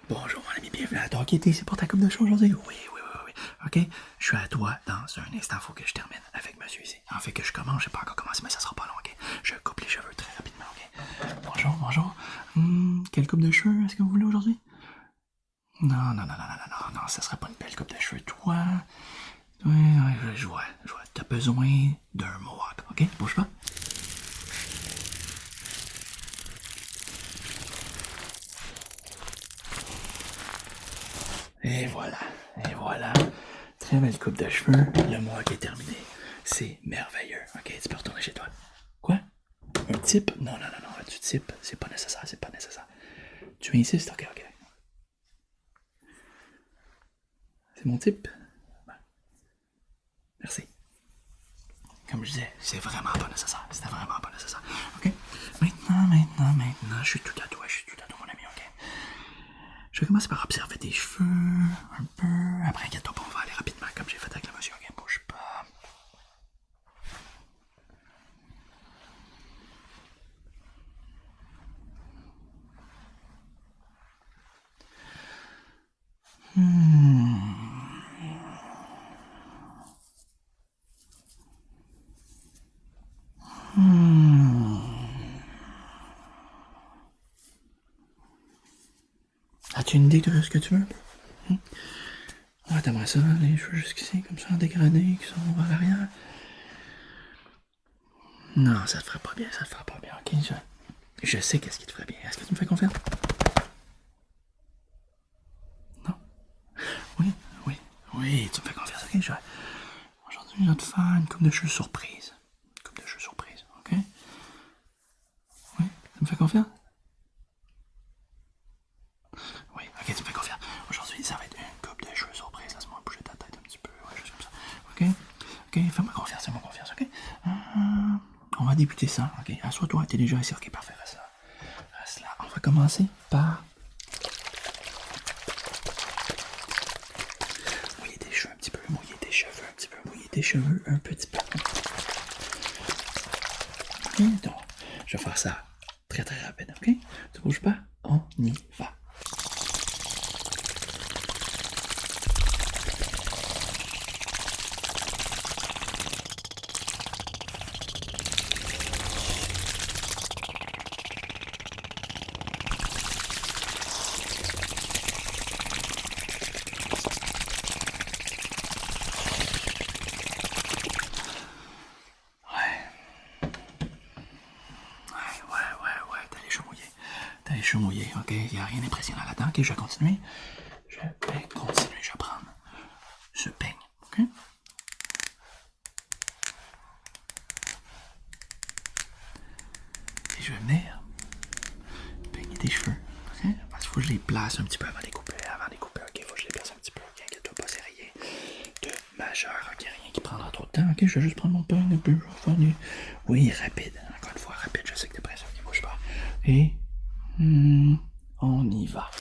Bonjour mon ami, bienvenue à toi. Ok, t'es ici pour ta coupe de cheveux aujourd'hui? Oui. Ok, je suis à toi dans un instant, faut que je termine avec monsieur ici. En fait que je commence, j'ai pas encore commencé, mais ça sera pas long, ok? Je coupe les cheveux très rapidement, ok? Bonjour. Quelle coupe de cheveux est-ce que vous voulez aujourd'hui? Non, ça serait pas une belle coupe de cheveux. Toi, je vois. T'as besoin d'un mohawk, ok? Bouge pas. Et voilà. Très belle coupe de cheveux. Le mohawk est terminé. C'est merveilleux. Ok, tu peux retourner chez toi. Quoi? Un type? Non. Du type, c'est pas nécessaire. Tu insistes? Ok. C'est mon type? Ben, merci. Comme je disais, c'est vraiment pas nécessaire. C'était vraiment pas nécessaire. Ok? Maintenant, je suis tout à toi, mon ami, ok? Je vais commencer par observer tes cheveux, un peu. Après, inquiète-toi pas, on va aller rapidement, comme j'ai fait avec le monsieur, ok? Bouge pas. As-tu une idée de ce que tu veux? Ouais, t'aimerais ça, les cheveux jusqu'ici, comme ça, dégradés, qui sont vers l'arrière? Non, ça te ferait pas bien, ok? Je sais qu'est-ce qui te ferait bien. Est-ce que tu me fais confiance? Non? Oui, tu me fais confiance, ok? Aujourd'hui, je vais te faire une coupe de cheveux surprise. Ok? Oui, tu me fais confiance? Oui, ok, tu me fais confiance. Aujourd'hui, ça va être une coupe de cheveux surprise. Laisse-moi bouger ta tête un petit peu, ouais, juste comme ça. Ok, fais-moi confiance, ok? On va débuter ça, ok? Assois-toi, t'es déjà assis, ok, parfait, reste là. On va commencer par mouiller tes cheveux un petit peu, mouiller tes cheveux un petit peu. Ok, donc, je vais faire ça très rapide, ok? Tu bouges pas, on y va. Ouais, t'as les cheveux mouillés, ok? Y a rien d'impressionnant là-dedans, ok? Je vais continuer. Je vais prendre ce peigne, ok? Et je vais venir peigner tes cheveux, ok? Parce qu'il faut que je les place un petit peu avant de les couper, ok? Faut que je les place un petit peu, ok? Inquiète-toi pas, c'est rien de majeur, ok? Rien qui prendra trop de temps, ok? Je vais juste prendre mon peigne un peu, je vais faire du... Oui, rapide, encore une fois, rapide, je sais que t'es pressé, ok? Bouge pas. Et... on y va.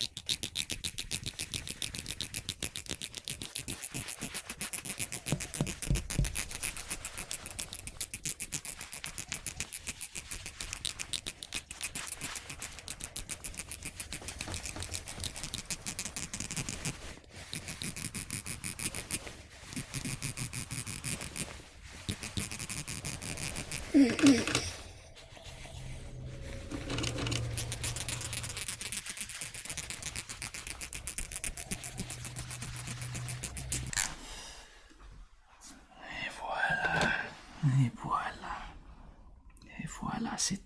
Et voilà, c'est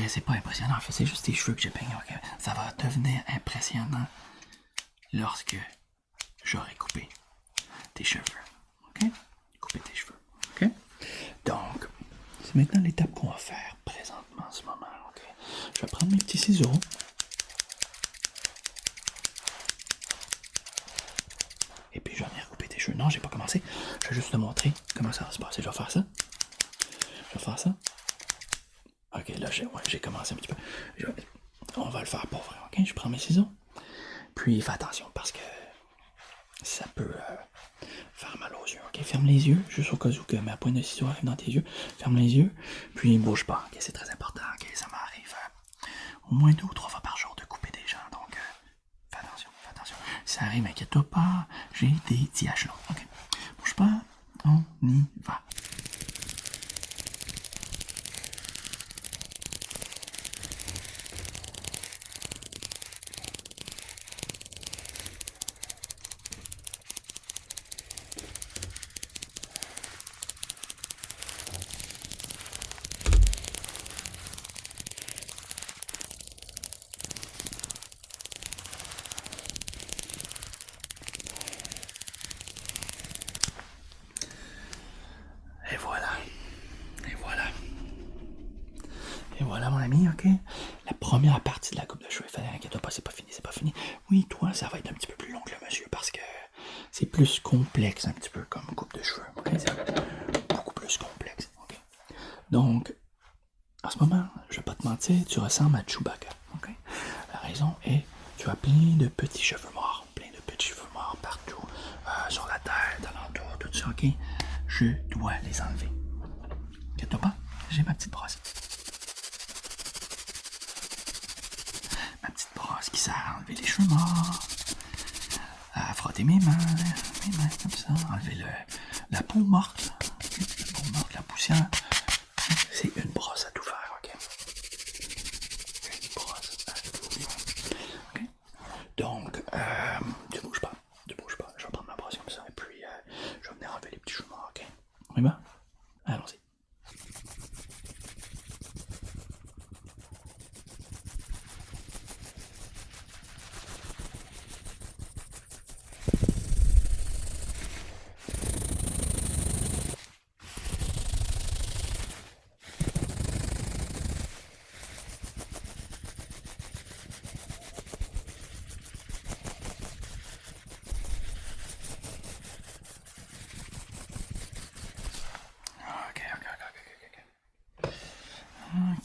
c'est pas impressionnant, en fait, c'est juste tes cheveux que j'ai peignés, ok? Ça va devenir impressionnant lorsque j'aurai coupé tes cheveux, ok? Ok? Donc, c'est maintenant l'étape qu'on va faire présentement en ce moment, ok? Je vais prendre mes petits ciseaux. Et puis je vais venir couper tes cheveux. Non, j'ai pas commencé. Je vais juste te montrer comment ça va se passer. Je vais faire ça. Ok, là, j'ai commencé un petit peu. On va le faire pour vrai, ok? Je prends mes ciseaux. Puis fais attention parce que ça peut faire mal aux yeux, ok? Ferme les yeux, juste au cas où que ma pointe de ciseaux arrive dans tes yeux. Ferme les yeux, puis bouge pas, ok? C'est très important, ok? Ça m'arrive au moins 2 ou 3 fois par jour de ça arrive, inquiète-toi pas, j'ai des TH là. Ok. Bouge pas, on y va. Et voilà. Et voilà. Et voilà, mon ami, ok? La première partie de la coupe de cheveux est faite. Inquiète-toi pas, c'est pas fini, c'est pas fini. Oui, toi, ça va être un petit peu plus long que le monsieur parce que c'est plus complexe un petit peu comme coupe de cheveux. Ok? C'est beaucoup plus complexe. Ok? Donc, en ce moment, je vais pas te mentir, tu ressembles à Chewbacca. Ok? La raison est, tu as plein de petits cheveux morts. Plein de petits cheveux morts partout. Sur la tête, alentour, tout ça, ok? Je dois les enlever. Inquiète-toi pas, j'ai ma petite brosse. Ma petite brosse qui sert à enlever les cheveux morts, à frotter mes mains comme ça, enlever la peau morte, la peau morte, la poussière. C'est une brosse à tout faire, ok? Une brosse à tout faire. Ok? Donc, tu bouges pas, je vais prendre ma brosse comme ça, et puis je vais venir enlever les petits cheveux morts, ok? On y va? Allons-y.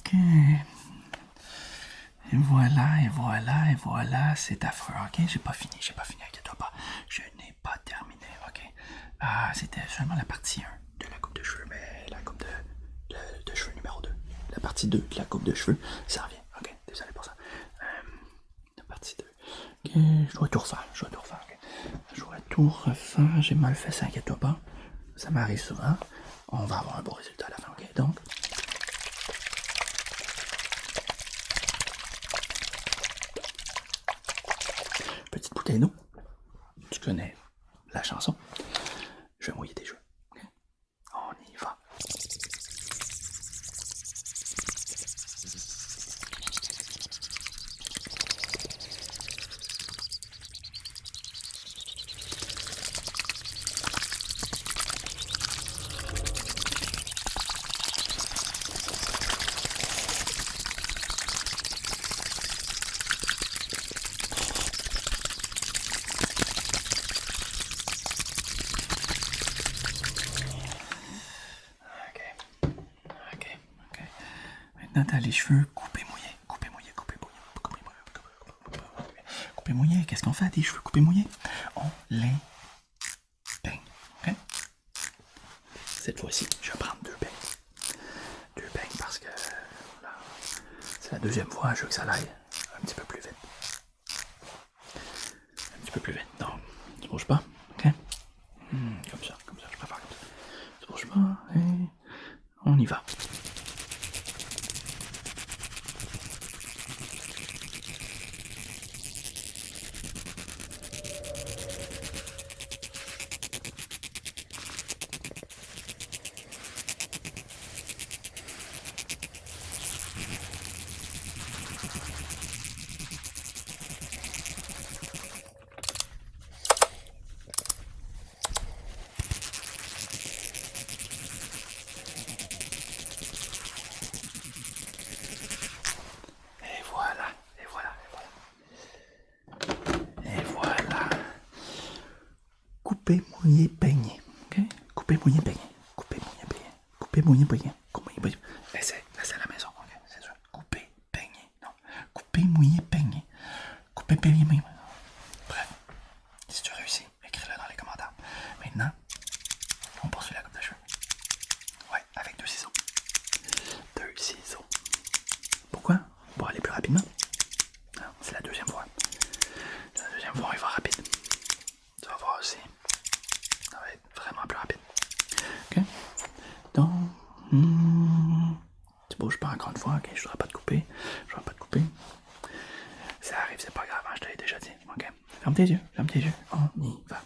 Ok. Et voilà, et voilà, et voilà, c'est affreux, ok? J'ai pas fini, inquiète-toi pas. Je n'ai pas terminé, ok? C'était seulement la partie 1 de la coupe de cheveux, mais la coupe de cheveux numéro 2. La partie 2 de la coupe de cheveux, ça revient, ok? Désolé pour ça. La partie 2. Ok, je dois tout refaire, ok? Je dois tout refaire, j'ai mal fait ça, inquiète-toi pas. Ça m'arrive souvent. On va avoir un bon résultat à la fin, ok? Donc, petite bouteille d'eau. Tu connais la chanson. Je vais mouiller tes cheveux. Okay? On y va. Ok. Maintenant, t'as les cheveux coupés mouillés. Coupés mouillés. Qu'est-ce qu'on fait à tes cheveux coupés mouillés? On les peigne. Ok? Cette fois-ci, je vais prendre 2 peignes. 2 peignes parce que là, c'est la deuxième fois, je veux que ça aille un petit peu plus vite. Un petit peu plus vite. Non, tu bouges pas. Ok? Comme ça, je préfère comme ça. Tu bouges pas et on y va. Et voilà, et voilà, et voilà. Coupé, mouillé, peigné. Ok? Coupé, mouillé, peigné. Coupé, mouillé, peigné. Coupé, mouillé, peigné. Coupé, mouillé, peigné. Essaye à la maison. Ok? C'est sûr. Coupé, peigné. Non. Coupé, mouillé, peigné. Coupé, peigné, peigné. Bref. Si tu réussis, écris-le dans les commentaires. Maintenant, on poursuit la coupe de cheveux. Ouais, avec 2 ciseaux. 2 ciseaux. Pourquoi? Pour aller plus rapidement. C'est la deuxième fois. La deuxième fois, il va rapide. Tu bouges pas encore une fois, ok? Je voudrais pas te couper. Je voudrais pas te couper. Ça arrive, c'est pas grave, hein, je te l'ai déjà dit. Ok? Ferme tes yeux, ferme tes yeux. On y va.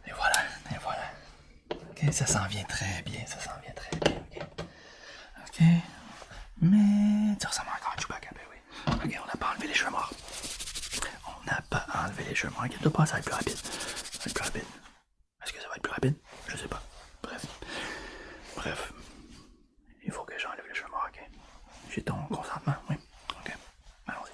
Et voilà, et voilà. Ok, ça s'en vient très bien, ça s'en vient très bien. Ok. Mais tu ressembles encore à Chewbacca, ben oui. Ok, on n'a pas enlevé les cheveux morts. On n'a pas enlevé les cheveux morts. Inquiète-toi pas, ça va être plus rapide. Ça va être plus rapide. Est-ce que ça va être plus rapide? Je sais pas. Bref. Bref. Il faut que j'enlève les cheveux morts, ok? J'ai ton consentement, oui. Ok. Allons-y.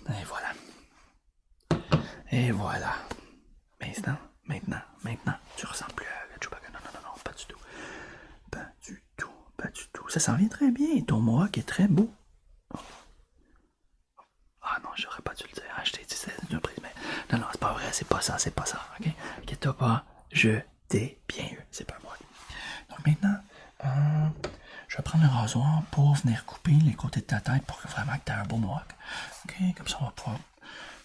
Et voilà. Et voilà. Maintenant, tu ressembles plus à Chewbacca. Non, pas du tout. Pas du tout, pas du tout. Ça s'en vient très bien. Ton mohawk est très beau. Ah non, j'aurais pas dû le dire. Ah, je t'ai dit, c'est une surprise, mais. Non, c'est pas vrai, c'est pas ça, ok? Inquiète-toi pas, je t'ai bien eu. C'est pas moi. Donc maintenant, je vais prendre le rasoir pour venir couper les côtés de ta tête pour que vraiment que tu aies un beau mohawk. Ok, comme ça on va pouvoir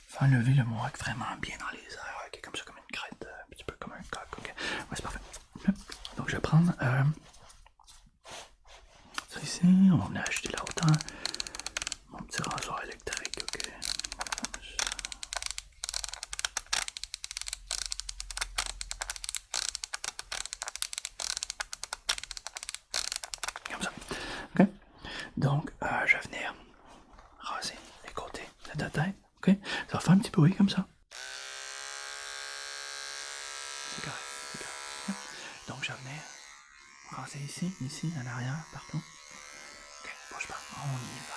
faire lever le mohawk vraiment bien dans les airs. Ok, comme ça, comme une crête, un petit peu comme un coq. Ok, ouais, c'est parfait. Donc je vais prendre ça ici, on va venir ajuster la hauteur. Mon petit rasoir électrique, ok. Comme ça. Ok? Donc, je vais venir raser les côtés de ta tête. Ok? Ça va faire un petit bruit comme ça. C'est correct, c'est correct. Donc, je vais venir raser ici, à l'arrière, partout. Ok, bouge pas, on y va.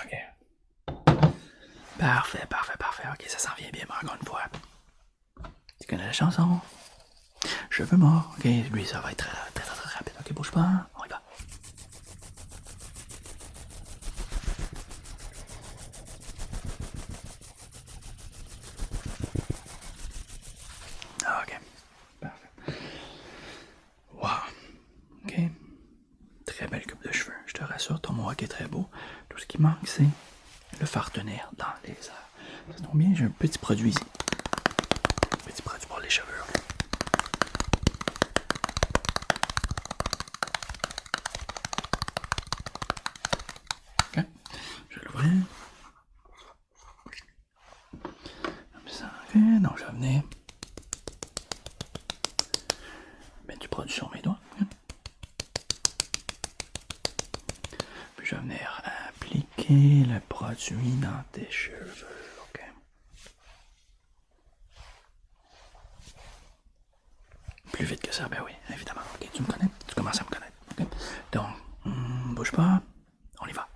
Ok. Parfait. Ok, ça s'en vient bien, mais encore une fois. Tu connais la chanson? Cheveux morts. Ok, lui, ça va être très rapide. Ok, bouge pas, on y va. Ok, parfait. Wow. Ok. Très belle coupe de cheveux. Je te rassure, ton mohawk est très beau. Tout ce qui manque, c'est le faire tenir dans les airs. Ça tombe bien, j'ai un petit produit ici. Un petit produit pour les cheveux. Ok. Je vais l'ouvrir. Comme ça, ok. Donc je vais venir mettre du produit sur mes doigts. Okay. Puis je vais venir appliquer le produit dans tes cheveux. Ok. Plus vite que ça, ben oui, évidemment. Ok, tu me connais? Tu commences à me connaître. Okay. Donc, bouge pas. On y va.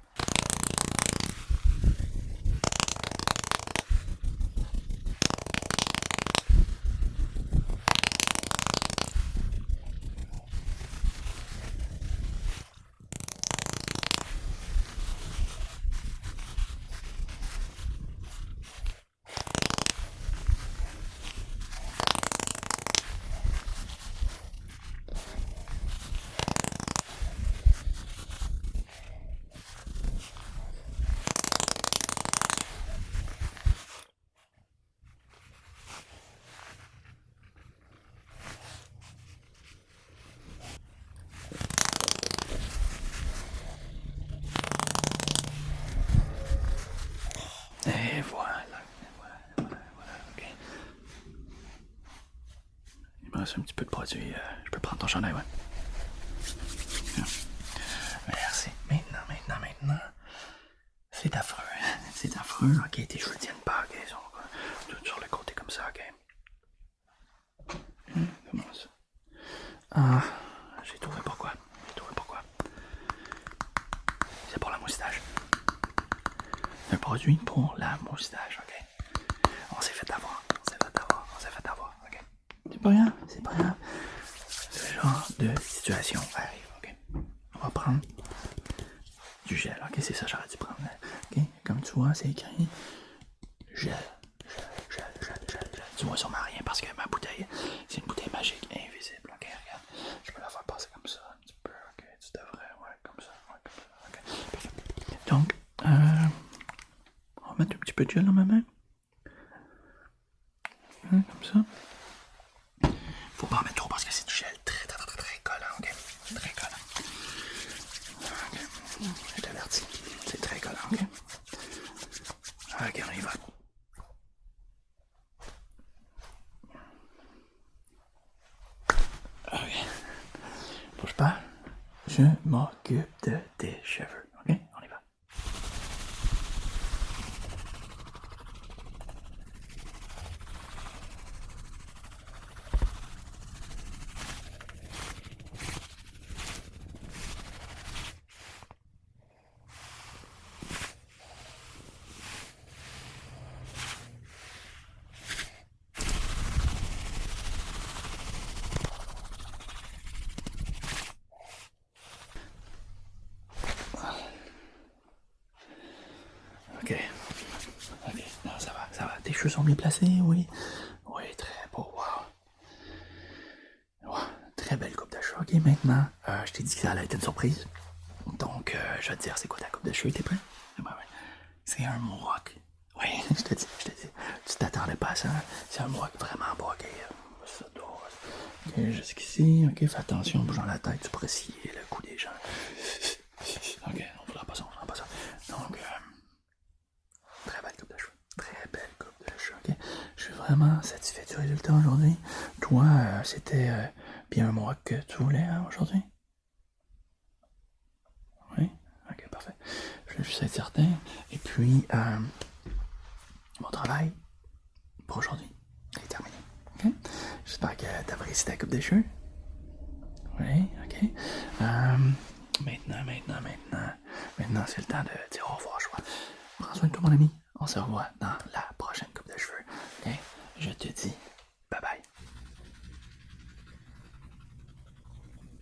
Et voilà, ok. Il me reste un petit peu de produit. Je peux prendre ton chandail, ouais. Merci. Maintenant. C'est affreux. C'est affreux, ok. Tes cheveux tiennent pas, ok. Ils sont tout sur le côté comme ça, ok. Comment ça? Ah, j'ai trouvé pourquoi. C'est pour la moustache. Un produit pour la moustache, ok. On s'est fait avoir, ok. C'est pas grave. Ce genre de situation arrive, ok. On va prendre du gel, ok. C'est ça, j'aurais dû prendre. Ok, comme tu vois, c'est écrit gel. Tu vois sûrement rien parce que ma bouteille, c'est une bouteille magique invisible, ok. Regarde, je peux la faire passer comme ça un petit peu, ok. Tu devrais, ouais, comme ça, ok. Parfait. Donc, on va mettre un petit peu de gel dans ma main. Comme ça. Faut pas en mettre trop parce que c'est du gel très collant, ok? Très collant. Ok. Je t'avertis. C'est très collant, ok? Ok, on y va. Ok. Bouge pas. Je m'occupe de tes cheveux, ok? On y va. Ok. Non, ça va. Tes cheveux sont bien placés, oui. Oui, très beau, wow. Très belle coupe de cheveux. Ok, maintenant, je t'ai dit que ça allait être une surprise. Donc, je vais te dire, c'est quoi ta coupe de cheveux, t'es prêt? Ouais. C'est un mohawk. Oui, je te dis. Tu t'attendais pas à ça. C'est un mohawk vraiment beau, ok. Ça doit. Ok, jusqu'ici, ok, fais attention en bougeant la tête, tu pourrais scier le cou des gens. Ok, on fera pas ça. Donc, très belle coupe de cheveux. Ok. Je suis vraiment satisfait du résultat aujourd'hui. Toi, c'était bien un mohawk que tu voulais hein, aujourd'hui? Oui? Ok, parfait. Je vais juste être certain. Et puis, mon travail pour aujourd'hui est terminé. Ok? J'espère que tu apprécié ta coupe de cheveux. Oui, ok. Maintenant, c'est le temps de dire au revoir, je crois. Prends soin de toi, mon ami. On se revoit dans la prochaine coupe de cheveux. Ok? Je te dis